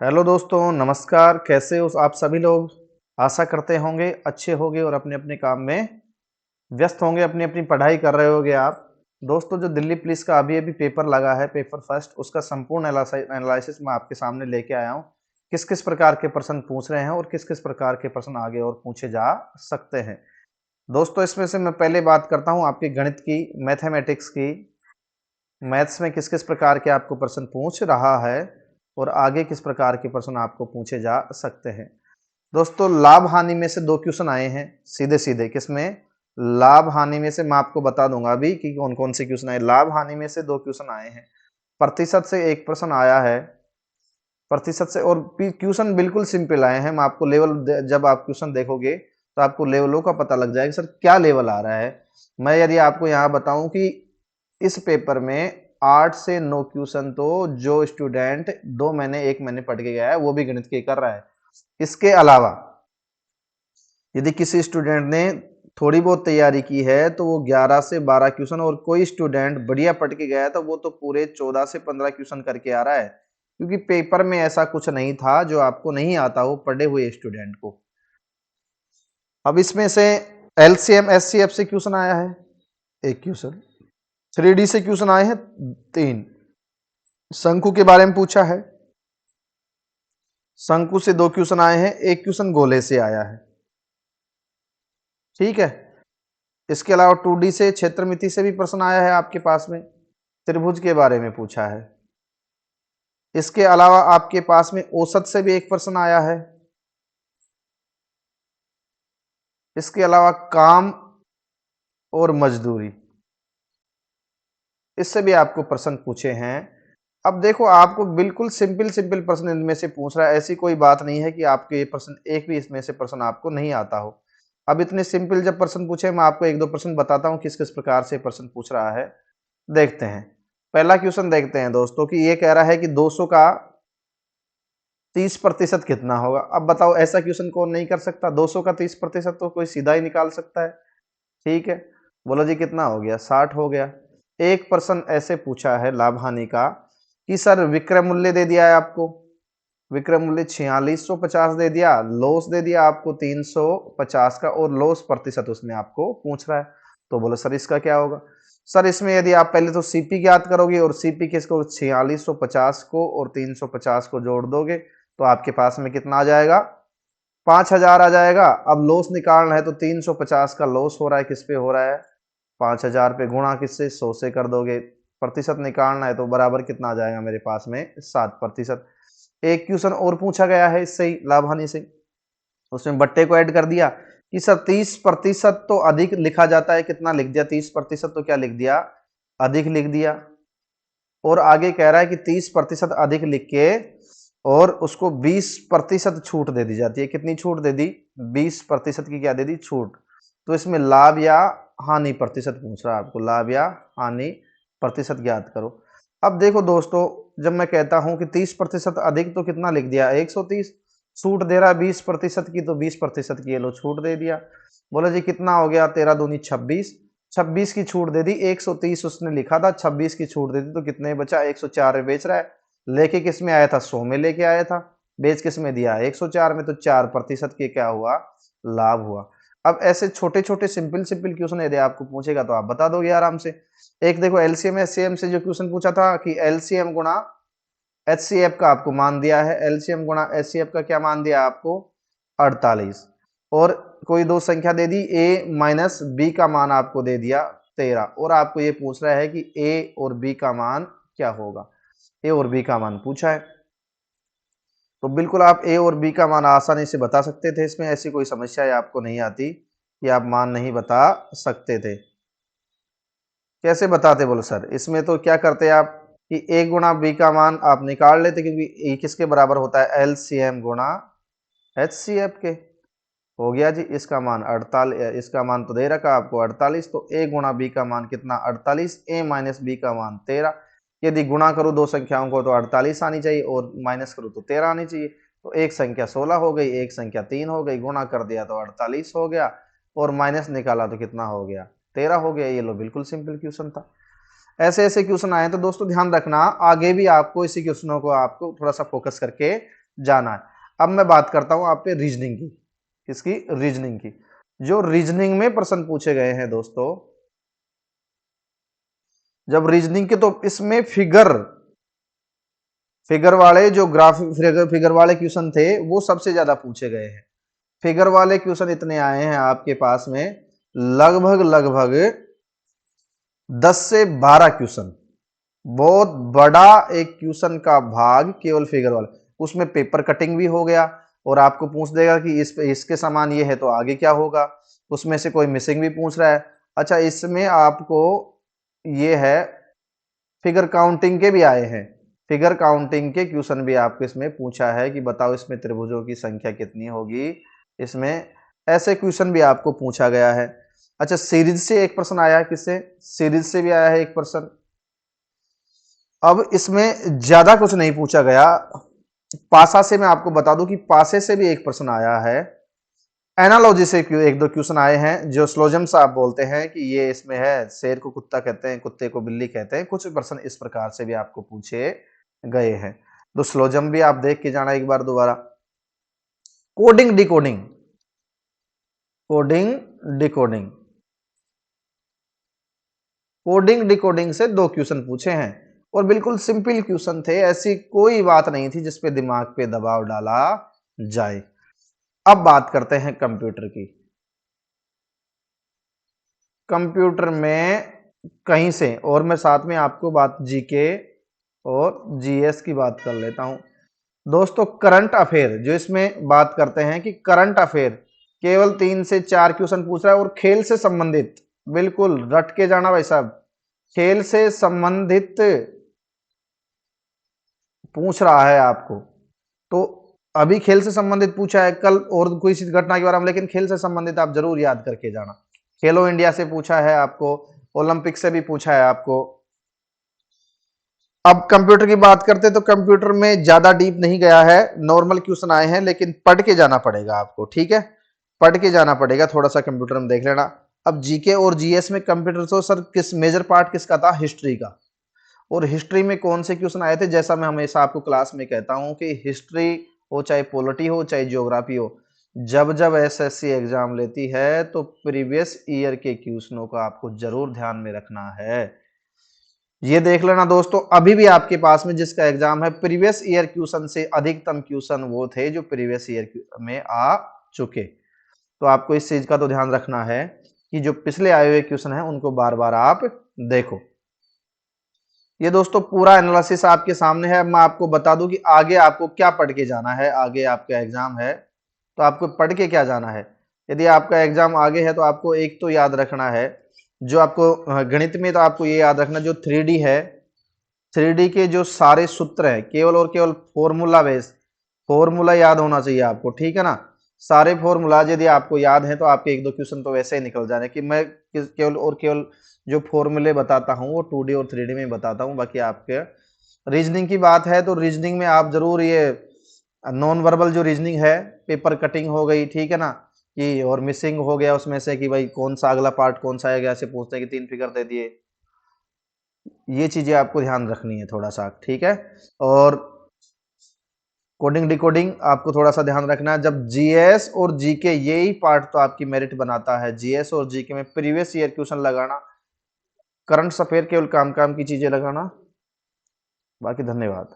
Hello दोस्तों, नमस्कार। कैसे हो आप सभी लोग? आशा करते होंगे अच्छे होंगे और अपने अपने काम में व्यस्त होंगे, अपनी अपनी पढ़ाई कर रहे होंगे आप। दोस्तों, जो दिल्ली पुलिस का अभी अभी पेपर लगा है, पेपर फर्स्ट, उसका संपूर्ण एनालिसिस मैं आपके सामने लेके आया हूँ। किस किस प्रकार के प्रश्न पूछ रहे हैं और किस किस प्रकार के प्रश्न आगे और पूछे जा सकते हैं। दोस्तों, इसमें से मैं पहले बात करता हूँ आपके गणित की, मैथमेटिक्स की। मैथ्स में किस किस प्रकार के आपको प्रश्न पूछ रहा है और आगे किस प्रकार के प्रश्न आपको पूछे जा सकते हैं। दोस्तों, लाभ हानि में से दो क्वेश्चन आए हैं सीधे सीधे। किसमें? लाभ हानि में से मैं आपको बता दूंगा अभी कि कौन कौन से क्वेश्चन आए। लाभ हानि में से दो क्वेश्चन आए हैं। प्रतिशत से एक प्रश्न आया है। प्रतिशत से, और क्वेश्चन बिल्कुल सिंपल आए हैं। मैं आपको जब आप क्वेश्चन देखोगे तो आपको लेवलों का पता लग जाएगा, सर क्या लेवल आ रहा है। मैं यदि आपको यहाँ बताऊं कि इस पेपर में 8 से 9 क्वेश्चन तो जो स्टूडेंट 2 महीने 1 महीने पढ़ के गया है वो भी गणित के कर रहा है। इसके अलावा यदि किसी स्टूडेंट ने थोड़ी बहुत तैयारी की है तो वो 11 से 12 क्वेश्चन, और कोई स्टूडेंट बढ़िया पढ़ के गया है तो वो तो पूरे 14 से 15 क्वेश्चन करके आ रहा है, क्योंकि पेपर में ऐसा कुछ नहीं था जो आपको नहीं आता हो पढ़े हुए स्टूडेंट को। अब इसमें से एलसीएम एचसीएफ से क्वेश्चन आया है एक क्वेश्चन, 3D से क्वेश्चन आए हैं 3, शंकु के बारे में पूछा है, शंकु से 2 क्वेश्चन आए हैं, एक क्वेश्चन गोले से आया है। ठीक है। इसके अलावा 2D से क्षेत्रमिति से भी प्रश्न आया है आपके पास में, त्रिभुज के बारे में पूछा है। इसके अलावा आपके पास में औसत से भी एक प्रश्न आया है। इसके अलावा काम और मजदूरी, इससे भी आपको प्रश्न पूछे हैं। अब देखो, आपको बिल्कुल सिंपल सिंपल प्रश्न इनमें से पूछ रहा है। ऐसी कोई बात नहीं है कि आपके ये प्रश्न, एक भी इसमें से प्रश्न आपको नहीं आता हो। अब इतने सिंपल जब प्रश्न पूछे, मैं आपको एक दो प्रश्न बताता हूं किस किस प्रकार से प्रश्न पूछ रहा है। देखते हैं। पहला क्वेश्चन देखते हैं दोस्तों, कि ये कह रहा है कि 200 का 30% कितना होगा। अब बताओ, ऐसा क्वेश्चन कौन नहीं कर सकता? 200 का 30% तो कोई सीधा ही निकाल सकता है। ठीक है। बोलो जी, कितना हो गया? 60 हो गया। एक प्रश्न ऐसे पूछा है लाभ हानि का कि सर विक्रय मूल्य दे दिया है आपको, विक्रय मूल्य 4650 दे दिया, लॉस दे दिया आपको 350 का, और लॉस प्रतिशत उसमें आपको पूछ रहा है। तो बोलो सर इसका क्या होगा? सर इसमें यदि आप पहले तो सीपी ज्ञात करोगे, और सीपी किसको? 4650 को और 350 को जोड़ दोगे तो आपके पास में कितना आ जाएगा? 5000 आ जाएगा। अब लॉस निकालना है तो 350 का लॉस हो रहा है, किस पे हो रहा है? 5000 पे गुणा किससे? 100 से कर दोगे। प्रतिशत निकालना है तो बराबर कितना आ जाएगा मेरे पास में? 7%। एक क्वेश्चन और पूछा गया है इससे ही, लाभ हानि से। उसमें बट्टे को ऐड कर दिया कि सर 30% तो अधिक लिखा जाता है। कितना लिख दिया? 30% तो क्या लिख दिया? अधिक लिख दिया। और आगे कह रहा है कि 30% अधिक लिख के और उसको 20% छूट दे दी जाती है। कितनी छूट दे दी? 20% की क्या दे दी? छूट। तो इसमें लाभ या हानि प्रतिशत पूछ रहा है आपको, लाभ या हानि प्रतिशत ज्ञात करो। अब देखो दोस्तों, जब मैं कहता हूं कि 30% अधिक तो कितना लिख दिया? 130। छूट दे रहा है 20% की, तो 20% की ये लो छूट दे दिया। बोलो जी कितना हो गया? 13 दूनी 26। 26 की छूट दे दी। 130 उसने लिखा था, 26 की छूट दे दी तो कितने बचा? 104 में बेच रहा है। लेके किस में आया था? 100 में लेके आया था। बेच किस में दिया? 104 में। तो 4% के क्या हुआ? लाभ हुआ। अब ऐसे छोटे छोटे सिंपल सिंपल क्वेश्चन यदि आपको पूछेगा तो आप बता दोगे आराम से। एक देखो, एलसीएम एचसीएम से जो क्वेश्चन पूछा था कि एलसीएम गुणा एचसीएफ का आपको मान दिया है, एलसीएम गुणा एचसीएफ का क्या मान दिया आपको? 48। और कोई दो संख्या दे दी, ए माइनस बी का मान आपको दे दिया 13, और आपको ये पूछ रहा है कि ए और बी का मान क्या होगा। ए और बी का मान पूछा है, तो बिल्कुल आप ए और बी का मान आसानी से बता सकते थे। इसमें ऐसी कोई समस्या आपको नहीं आती कि आप मान नहीं बता सकते थे। कैसे बताते? बोलो सर इसमें तो क्या करते आप कि ए गुणा बी का मान आप निकाल लेते, क्योंकि ए किसके बराबर होता है? एलसीएम गुणा एचसीएफ के। हो गया जी। इसका मान 48, इसका मान तो दे रखा आपको 48, तो ए गुणा बी का मान कितना? 48। ए माइनस बी का मान 13। यदि गुणा करूं दो संख्याओं को तो 48 आनी चाहिए, और माइनस करूं तो 13 आनी चाहिए। तो एक संख्या 16 हो गई, एक संख्या 3 हो गई। गुणा कर दिया तो 48 हो गया, और माइनस निकाला तो कितना हो गया? 13 हो गया। ये लो, बिल्कुल सिंपल क्वेश्चन था। ऐसे ऐसे क्वेश्चन आए तो दोस्तों ध्यान रखना, आगे भी आपको इसी क्वेश्चनों को आपको थोड़ा सा फोकस करके जाना है। अब मैं बात करता हूं आप पे रीजनिंग की, किसकी, रीजनिंग की। जो रीजनिंग में प्रश्न पूछे गए हैं दोस्तों, जब रीजनिंग के, तो इसमें फिगर वाले जो ग्राफ, फिगर वाले क्वेश्चन थे वो सबसे ज्यादा पूछे गए हैं। फिगर वाले क्वेश्चन इतने आए हैं आपके पास में, लगभग लगभग 10 से 12 क्वेश्चन। बहुत बड़ा एक क्वेश्चन का भाग केवल फिगर वाला, उसमें पेपर कटिंग भी हो गया, और आपको पूछ देगा कि इसके समान ये है तो आगे क्या होगा, उसमें से कोई मिसिंग भी पूछ रहा है। अच्छा, इसमें आपको ये है, फिगर काउंटिंग के भी आए हैं, फिगर काउंटिंग के क्वेश्चन भी आपको इसमें पूछा है कि बताओ इसमें त्रिभुजों की संख्या कितनी होगी, इसमें ऐसे क्वेश्चन भी आपको पूछा गया है। अच्छा, सीरीज से एक प्रश्न आया है, किससे, सीरीज से भी आया है एक प्रश्न। अब इसमें ज्यादा कुछ नहीं पूछा गया, पासा से मैं आपको बता दूं कि पासे से भी एक प्रश्न आया है, एनालॉजी से एक दो क्वेश्चन आए हैं, जो स्लोजम साहब बोलते हैं कि ये इसमें है, शेर को कुत्ता कहते हैं, कुत्ते को बिल्ली कहते हैं, कुछ प्रश्न इस प्रकार से भी आपको पूछे गए हैं। तो स्लोजम भी आप देख के जाना एक बार दोबारा। Coding decoding, coding decoding, coding decoding से 2 क्वेश्चन पूछे हैं, और बिल्कुल सिंपल क्वेश्चन थे, ऐसी कोई बात नहीं थी जिसपे दिमाग पे दबाव डाला जाए। अब बात करते हैं कंप्यूटर की। कंप्यूटर में कहीं से, और मैं साथ में आपको बात जीके और जीएस की बात कर लेता हूं दोस्तों। करंट अफेयर जो इसमें बात करते हैं कि करंट अफेयर केवल 3 से 4 क्वेश्चन पूछ रहा है, और खेल से संबंधित, बिल्कुल रट के जाना भाई साहब, खेल से संबंधित पूछ रहा है आपको। तो अभी खेल से संबंधित पूछा है, कल और कोई सी घटना के बारे में, लेकिन खेल से संबंधित आप जरूर याद करके जाना। खेलो इंडिया से पूछा है आपको, ओलंपिक से भी पूछा है आपको। अब कंप्यूटर की बात करते हैं, तो कंप्यूटर में ज्यादा डीप नहीं गया है, नॉर्मल क्वेश्चन आए हैं, लेकिन पढ़ के जाना पड़ेगा आपको, ठीक है, पढ़ के जाना पड़ेगा, थोड़ा सा कंप्यूटर में देख लेना। अब जीके और जीएस में कंप्यूटर, तो सर किस मेजर पार्ट किसका था, हिस्ट्री का। और हिस्ट्री में कौन से क्वेश्चन आए थे, जैसा मैं हमेशा आपको क्लास में कहता हूं कि हिस्ट्री हो, चाहे पॉलिटी हो, चाहे ज्योग्राफी हो, जब जब एसएससी एग्जाम लेती है तो प्रीवियस ईयर के क्वेश्चनों का आपको जरूर ध्यान में रखना है। ये देख लेना दोस्तों, अभी भी आपके पास में जिसका एग्जाम है, प्रीवियस ईयर क्वेश्चन से अधिकतम क्वेश्चन वो थे जो प्रीवियस ईयर में आ चुके। तो आपको इस चीज का तो ध्यान रखना है कि जो पिछले आए हुए क्वेश्चन है उनको बार बार आप देखो। ये दोस्तों पूरा एनालिसिस आपके सामने है। मैं आपको बता दूं कि आगे आपको क्या पढ़ के जाना है, आगे आपका एग्जाम है तो आपको पढ़ के क्या जाना है। यदि आपका एग्जाम आगे है तो आपको एक तो याद रखना है, जो आपको गणित में, तो आपको ये याद रखना, जो 3D है, 3D के जो सारे सूत्र हैं केवल और केवल फॉर्मूला बेस्ड, फॉर्मूला याद होना चाहिए आपको, ठीक है ना। सारे फॉर्मूला यदि आपको याद है तो आपके एक दो क्वेश्चन तो वैसे ही निकल जाने, कि मैं केवल और केवल जो फॉर्मूले बताता हूँ वो 2D और 3D में बताता हूँ। बाकी आपके रीजनिंग की बात है तो रीजनिंग में आप जरूर ये नॉन वर्बल जो रीजनिंग है, पेपर कटिंग हो गई, ठीक है ना, कि और मिसिंग हो गया उसमें से कि भाई कौन सा अगला पार्ट कौन सा आएगा, ऐसे पूछते हैं कि 3 फिगर दे दिए, ये चीजें आपको ध्यान रखनी है थोड़ा सा, ठीक है। और कोडिंग डिकोडिंग आपको थोड़ा सा ध्यान रखना है। जब जीएस और जीके, यही पार्ट तो आपकी मेरिट बनाता है, जीएस और जीके में प्रीवियस ईयर क्वेश्चन लगाना, करंट अफेयर केवल काम काम की चीजें लगाना। बाकी धन्यवाद।